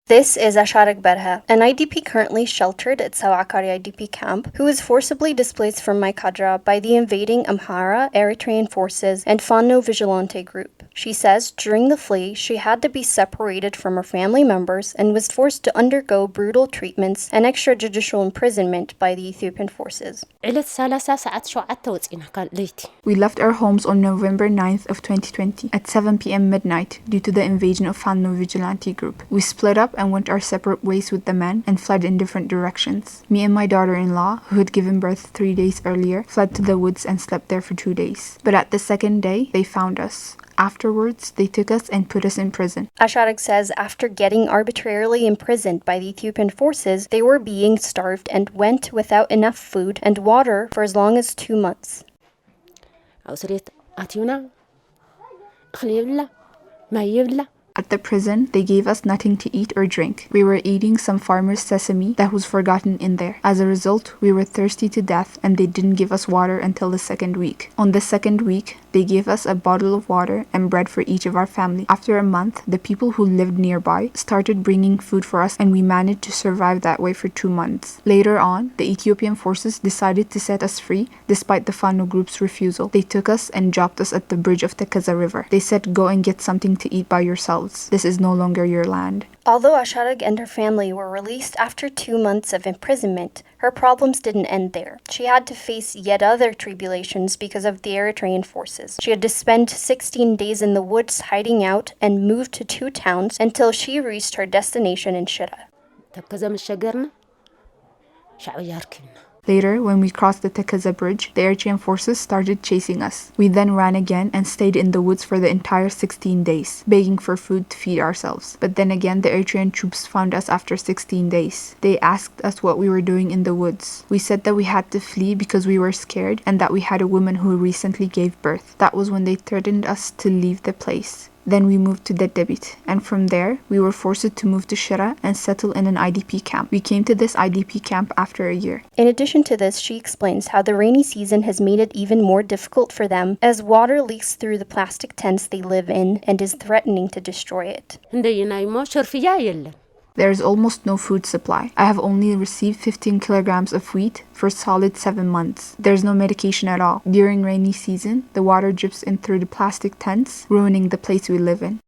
This is Asharak Berha, an IDP currently sheltered at Sawakari IDP camp, who was forcibly displaced from Maikadra by the invading Amhara, Eritrean forces, and Fano Vigilante group. She says during the flee, she had to be separated from her family members and was forced to undergo brutal treatments and extrajudicial imprisonment by the Ethiopian forces. We left our homes on November 9th of 2020 at 7 p.m. midnight due to the invasion of Fano Vigilante group. We split up and went our separate ways with the men and fled in different directions. Me and my daughter-in-law, who had given birth 3 days earlier, fled to the woods and slept there for 2 days. But at the second day, they found us. Afterwards, they took us and put us in prison. Asharak says after getting arbitrarily imprisoned by the Ethiopian forces, they were being starved and went without enough food and water for as long as 2 months. At the prison, they gave us nothing to eat or drink. We were eating some farmer's sesame that was forgotten in there. As a result, we were thirsty to death and they didn't give us water until the second week. On the second week, they gave us a bottle of water and bread for each of our family. After a month, the people who lived nearby started bringing food for us and we managed to survive that way for 2 months. Later on, the Ethiopian forces decided to set us free despite the Fano group's refusal. They took us and dropped us at the bridge of the Kaza River. They said, "Go and get something to eat by yourselves. This is no longer your land." Although Asharak and her family were released after 2 months of imprisonment, her problems didn't end there. She had to face yet other tribulations because of the Eritrean forces. She had to spend 16 days in the woods hiding out and moved to 2 towns until she reached her destination in Shira. Later, when we crossed the Tekaza bridge, the Eritrean forces started chasing us. We then ran again and stayed in the woods for the entire 16 days, begging for food to feed ourselves. But then again, the Eritrean troops found us after 16 days. They asked us what we were doing in the woods. We said that we had to flee because we were scared and that we had a woman who recently gave birth. That was when they threatened us to leave the place. Then we moved to Dedebit, and from there, we were forced to move to Shira and settle in an IDP camp. We came to this IDP camp after a year. In addition to this, she explains how the rainy season has made it even more difficult for them, as water leaks through the plastic tents they live in and is threatening to destroy it. There is almost no food supply. I have only received 15 kilograms of wheat for solid 7 months. There's no medication at all. During rainy season, the water drips in through the plastic tents, ruining the place we live in.